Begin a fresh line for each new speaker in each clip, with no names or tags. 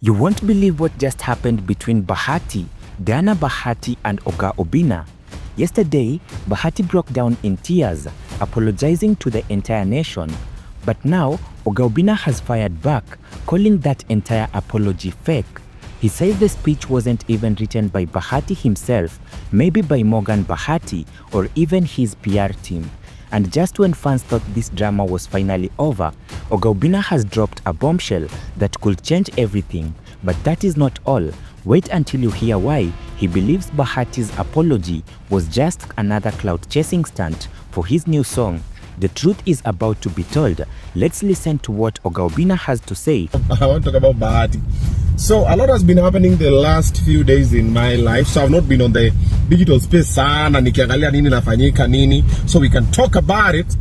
You won't believe what just happened between Bahati, Diana Bahati and Oga Obinna. Yesterday, Bahati broke down in tears, apologizing to the entire nation. But now, Oga Obinna has fired back, calling that entire apology fake. He says the speech wasn't even written by Bahati himself, maybe by Morgan Bahati or even his PR team. And just when fans thought this drama was finally over, Oga Obinna has dropped a bombshell that could change everything. But that is not all. Wait until you hear why he believes Bahati's apology was just another clout-chasing stunt for his new song. The truth is about to be told. Let's listen to what Oga Obinna has to say.
I want to talk about Bahati. So a lot has been happening the last few days in my life. So I've not been on the digital space sana nikiangalia nini nafanyika nini. So we can talk about it.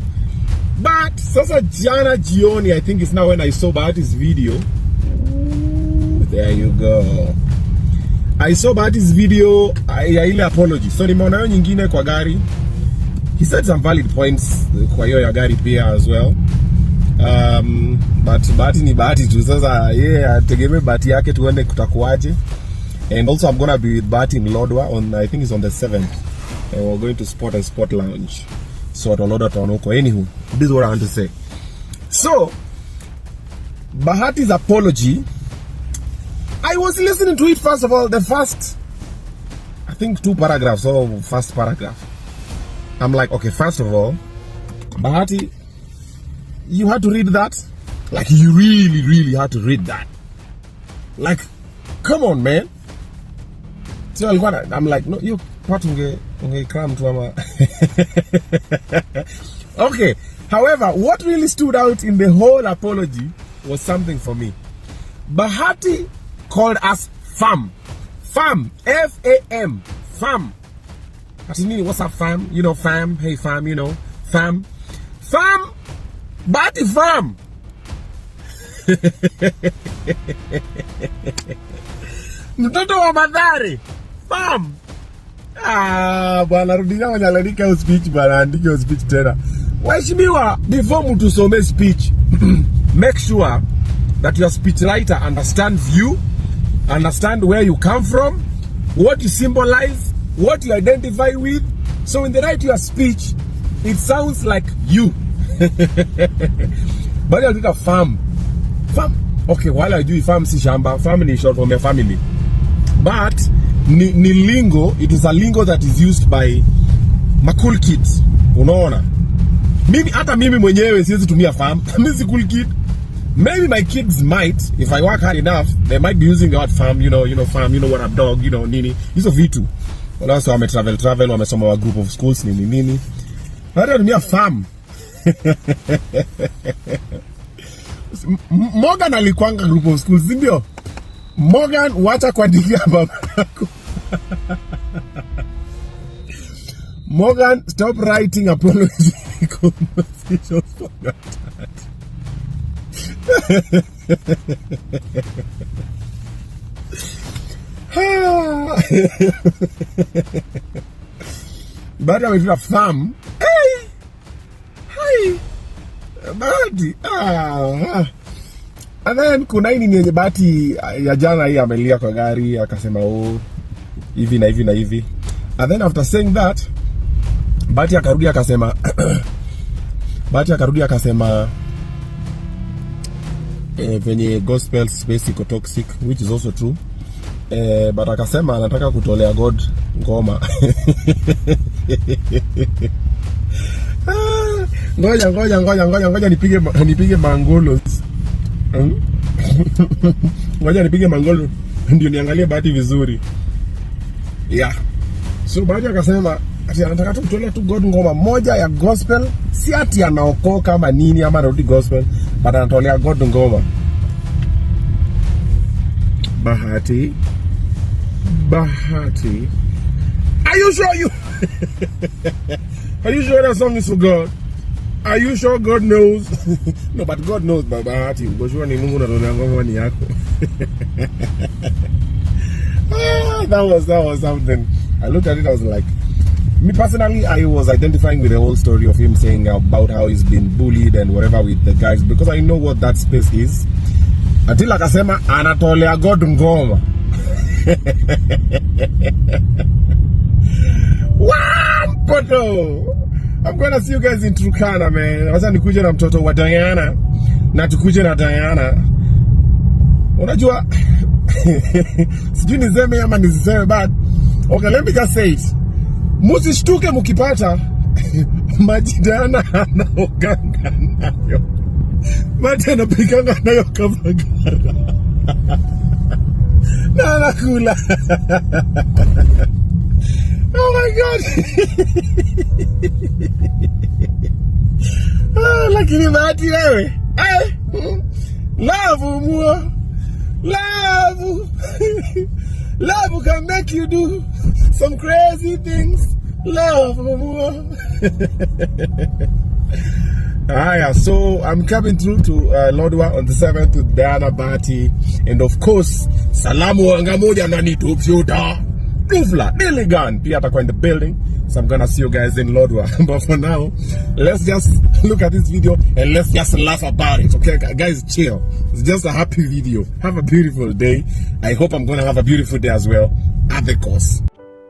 But sasa jana jioni, I think it's now when I saw Bahati's video. There you go. I saw Bahati's video ya ile apology. So nimeona hiyo nyingine kwa gari. He said some valid points kwa hiyo ya gari pia as well. But Bahati ni Bahati tu. Sasa ategemea Bahati yake tuende kutakuaje. And also I'm gonna be with Bahati in Lodwa on, I think it's on the 7th. And we're going to Sport and Sport Lounge. So at Lodwa Tonoko. Anywho, this is what I want to say. So Bahati's apology, I was listening to it. First of all, the first, I think 2 paragraphs or first paragraph. I'm like, okay, first of all, Bahati, you had to read that? Like, you really had to read that. Like, come on, man. So I'm like, no, you what cram to Okay. However, what really stood out in the whole apology was something for me. Bahati called us fam. Fam. F-A-M. Fam. What's up, fam? You know, fam. Hey, fam, you know. Fam. Fam. Bahati fam. Mtoto wa madhari. Fam. Bwana rudia wanyalalika hiyo speech bwana, andika hiyo speech tena. Waheshimiwa, before mtu some speech, make sure that your speech writer understands you, understand where you come from, what you symbolize, what you identify with. So when they write your speech, it sounds like you. But I'll do the fam. Fam. Okay, while I do fam si shamba, family is short for my family. But ni lingo, it is a lingo that is used by my cool kids. Unaona? Mimi hata mimi mwenyewe siwezi tumia fam. Mimi si cool kid. Maybe my kids might, if I work hard enough, they might be using the word fam, you know fam, you know what up dog, you know nini. Hizo vitu. Wala so wame travel, wamesoma wa group of schools nini. Hata tumia fam. Morgan alikwanga group of schools, ndio? Morgan, wacha kuandikia baba yako. Morgan, stop writing apology conversations for your dad. But I'm a fam. Hey, Bahati. And then kuna hii ni Bahati ya jana hii amelia kwa gari akasema hivi na hivi na hivi. And then after saying that, Bahati akarudi akasema venye gospel space iko toxic, which is also true. But akasema anataka kutolea God ngoma. Ngoja nipige mangolos. Ngoja nipige mangolo ndio niangalie Bahati vizuri. Yeah. So Bahati akasema ati anataka kutolea tu God ngoma moja ya gospel, si ati anaokoka kama nini ama anarudi gospel, but anatolea God ngoma. Bahati. Are you sure Are you sure that song is for God? Are you sure God knows? No, but God knows, Bahati. Uko sure ni Mungu anatolea ngoma ni yako. That was something. I looked at it, I was like, me personally, I was identifying with the whole story of him saying about how he's been bullied and whatever with the guys, because I know what that space is. Atila akasema anatolea God ngoma. Wampoto. I'm gonna see you guys in Turkana, man. Wacha nikuje na mtoto wa Diana na tukuje na Diana. Unajua sijui niseme ama nisiseme, but okay, let me just say it. Musishtuke mukipata maji Diana anaoganga nayo. Maji anapikanga nayo Kavagara. Na nakula. Oh my God. Lakini Bahati wewe. Love mua. Love. Love can make you do some crazy things. Love mua. So I'm coming through to Lodwar on the 7th with Diana, Bahati, and of course salamu wanga moja na nitupyuta Dufla Diligan pia atakuwa in the building, so I'm gonna see you guys in Lodwar. But for now, let's just look at this video and let's just laugh about it. Okay guys, chill. It's just a happy video. Have a beautiful day. I hope I'm gonna have a beautiful day as well at the course.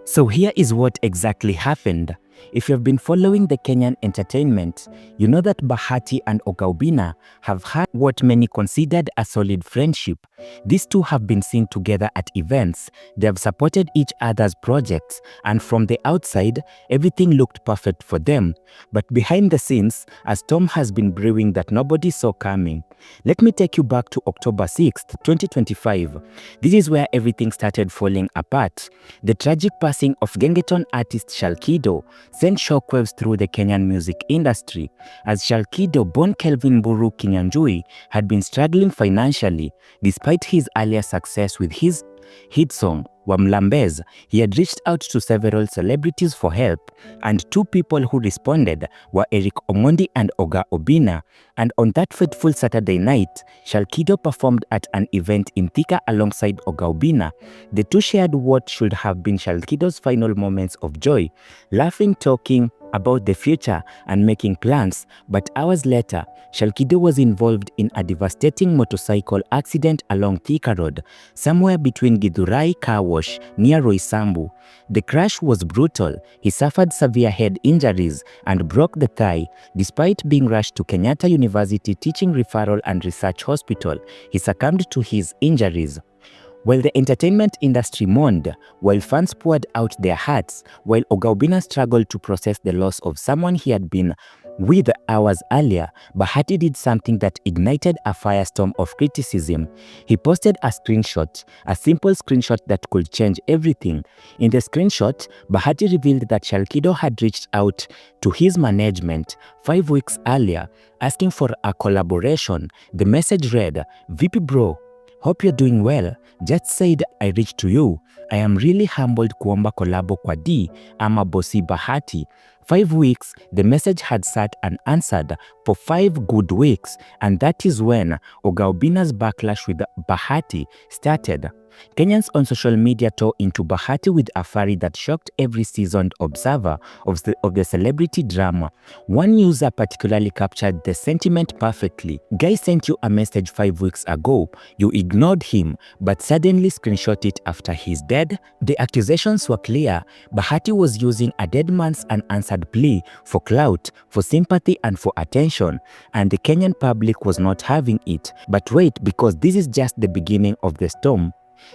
So here is what exactly happened. If you have been following the Kenyan entertainment, you know that Bahati and Oga Obinna have had what many considered a solid friendship. These two have been seen together at events, they have supported each other's projects, and from the outside, everything looked perfect for them. But behind the scenes, a storm has been brewing that nobody saw coming. Let me take you back to October 6th, 2025. This is where everything started falling apart. The tragic passing of Gengeton artist Shalkido sent shockwaves through the Kenyan music industry, as Shalkido, born Kelvin Buru Kinyanjui, had been struggling financially. Despite his earlier success with his hit song Wamlambez, he had reached out to several celebrities for help, and two people who responded were Eric Omondi and Oga Obinna. And on that fateful Saturday night, Shalkido performed at an event in Thika alongside Oga Obinna. The two shared what should have been Shalkido's final moments of joy, laughing, talking about the future and making plans. But hours later, Shalkido was involved in a devastating motorcycle accident along Thika Road, somewhere between Githurai Car Wash near Roysambu. The crash was brutal. He suffered severe head injuries and broke the thigh. Despite being rushed to Kenyatta University Teaching Referral and Research Hospital, he succumbed to his injuries. While the entertainment industry mourned, while fans poured out their hearts, while Oga Obinna struggled to process the loss of someone he had been with hours earlier, Bahati did something that ignited a firestorm of criticism. He posted a screenshot, a simple screenshot that could change everything. In the screenshot, Bahati revealed that Shalkido had reached out to his management 5 weeks earlier, asking for a collaboration. The message read, "Vipi bro, hope you're doing well. Just said I reached to you. I am really humbled kuomba kolabo kwa D ama bosi Bahati." 5 weeks, the message had sat unanswered for 5 good weeks, and that is when Oga Obinna's backlash with Bahati started. Kenyans on social media tore into Bahati with a fury that shocked every seasoned observer of the celebrity drama. One user particularly captured the sentiment perfectly. "Guy sent you a message 5 weeks ago. You ignored him, but suddenly screenshot it after he's dead." The accusations were clear. Bahati was using a dead man's unanswered plea for clout, for sympathy, and for attention, and the Kenyan public was not having it. But wait, because this is just the beginning of the storm.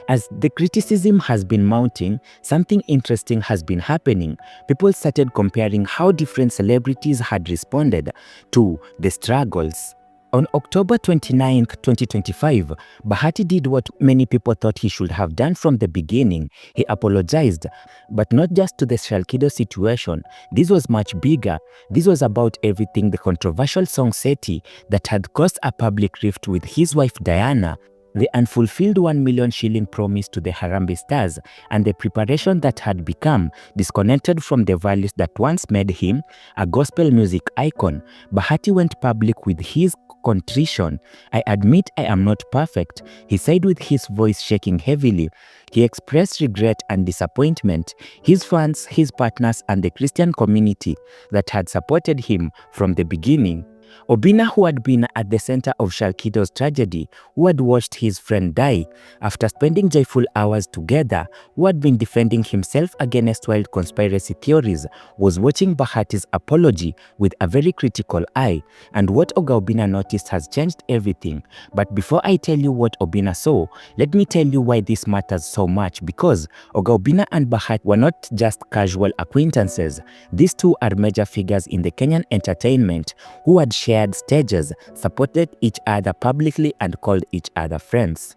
As the criticism has been mounting, something interesting has been happening. People started comparing how different celebrities had responded to the struggles. On October 29th, 2025, Bahati did what many people thought he should have done from the beginning. He apologized, but not just to the Shalkido situation. This was much bigger. This was about everything: the controversial song Seti that had caused a public rift with his wife Diana, the unfulfilled 1 million shilling promise to the Harambee Stars, and the preparation that had become disconnected from the values that once made him a gospel music icon. Bahati went public with his contrition. "I admit I am not perfect," he said with his voice shaking heavily. He expressed regret and disappointment. His fans, his partners, and the Christian community that had supported him from the beginning Obinna, who had been at the center of Shalkido's tragedy, who had watched his friend die, after spending joyful hours together, who had been defending himself against wild conspiracy theories, was watching Bahati's apology with a very critical eye, and what Oga Obinna noticed has changed everything. But before I tell you what Obinna saw, let me tell you why this matters so much, because Oga Obinna and Bahati were not just casual acquaintances. These two are major figures in the Kenyan entertainment who had shared stages, supported each other publicly and called each other friends.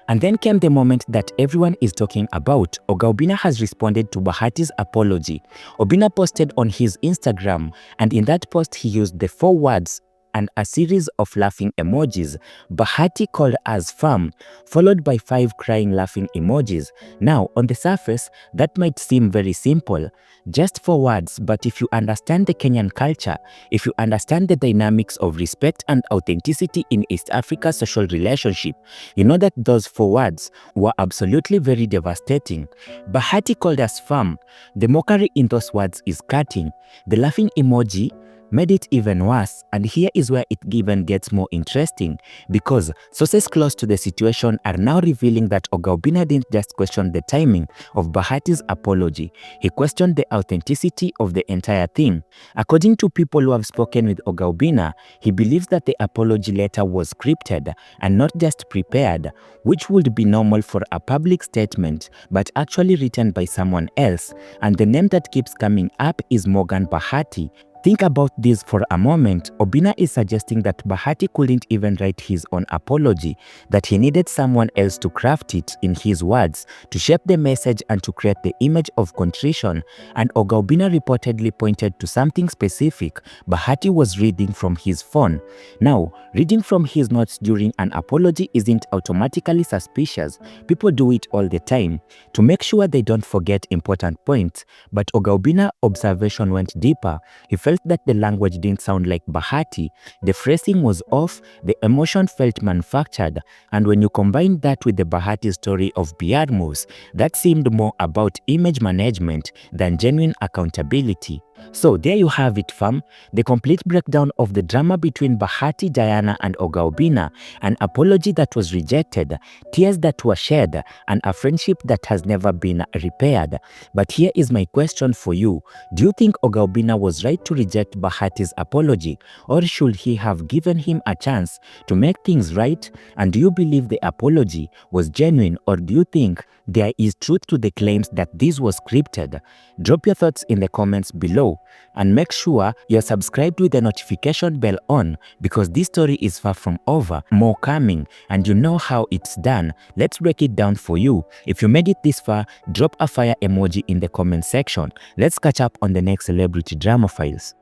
And then came the moment that everyone is talking about. Oga Obinna has responded to Bahati's apology. Obinna posted on his Instagram, and in that post he used the 4 words and a series of laughing emojis. Bahati called us fam, followed by 5 crying laughing emojis. Now, on the surface, that might seem very simple, just 4 words, but if you understand the Kenyan culture, if you understand the dynamics of respect and authenticity in East Africa's social relationship, you know that those 4 words were absolutely very devastating. Bahati called us fam. The mockery in those words is cutting. The laughing emoji made it even worse, and here is where it even gets more interesting, because sources close to the situation are now revealing that Oga Obinna didn't just question the timing of Bahati's apology, he questioned the authenticity of the entire thing. According to people who have spoken with Oga Obinna, he believes that the apology letter was scripted and not just prepared, which would be normal for a public statement, but actually written by someone else, and the name that keeps coming up is Morgan Bahati. Think about this for a moment. Obinna is suggesting that Bahati couldn't even write his own apology, that he needed someone else to craft it, in his words, to shape the message and to create the image of contrition, and Oga Obinna reportedly pointed to something specific. Bahati was reading from his phone. Now, reading from his notes during an apology isn't automatically suspicious. People do it all the time, to make sure they don't forget important points, but Oga Obinna's observation went deeper. He felt that the language didn't sound like Bahati, the phrasing was off, the emotion felt manufactured, and when you combine that with the Bahati story of PR moves, that seemed more about image management than genuine accountability. So there you have it, fam, the complete breakdown of the drama between Bahati, Diana and Oga Obinna, an apology that was rejected, tears that were shed, and a friendship that has never been repaired. But here is my question for you. Do you think Oga Obinna was right to reject Bahati's apology, or should he have given him a chance to make things right? And do you believe the apology was genuine, or do you think there is truth to the claims that this was scripted? Drop your thoughts in the comments below, and make sure you're subscribed with the notification bell on, because this story is far from over, more coming, and you know how it's done. Let's break it down for you. If you made it this far, drop a fire emoji in the comment section. Let's catch up on the next celebrity drama files.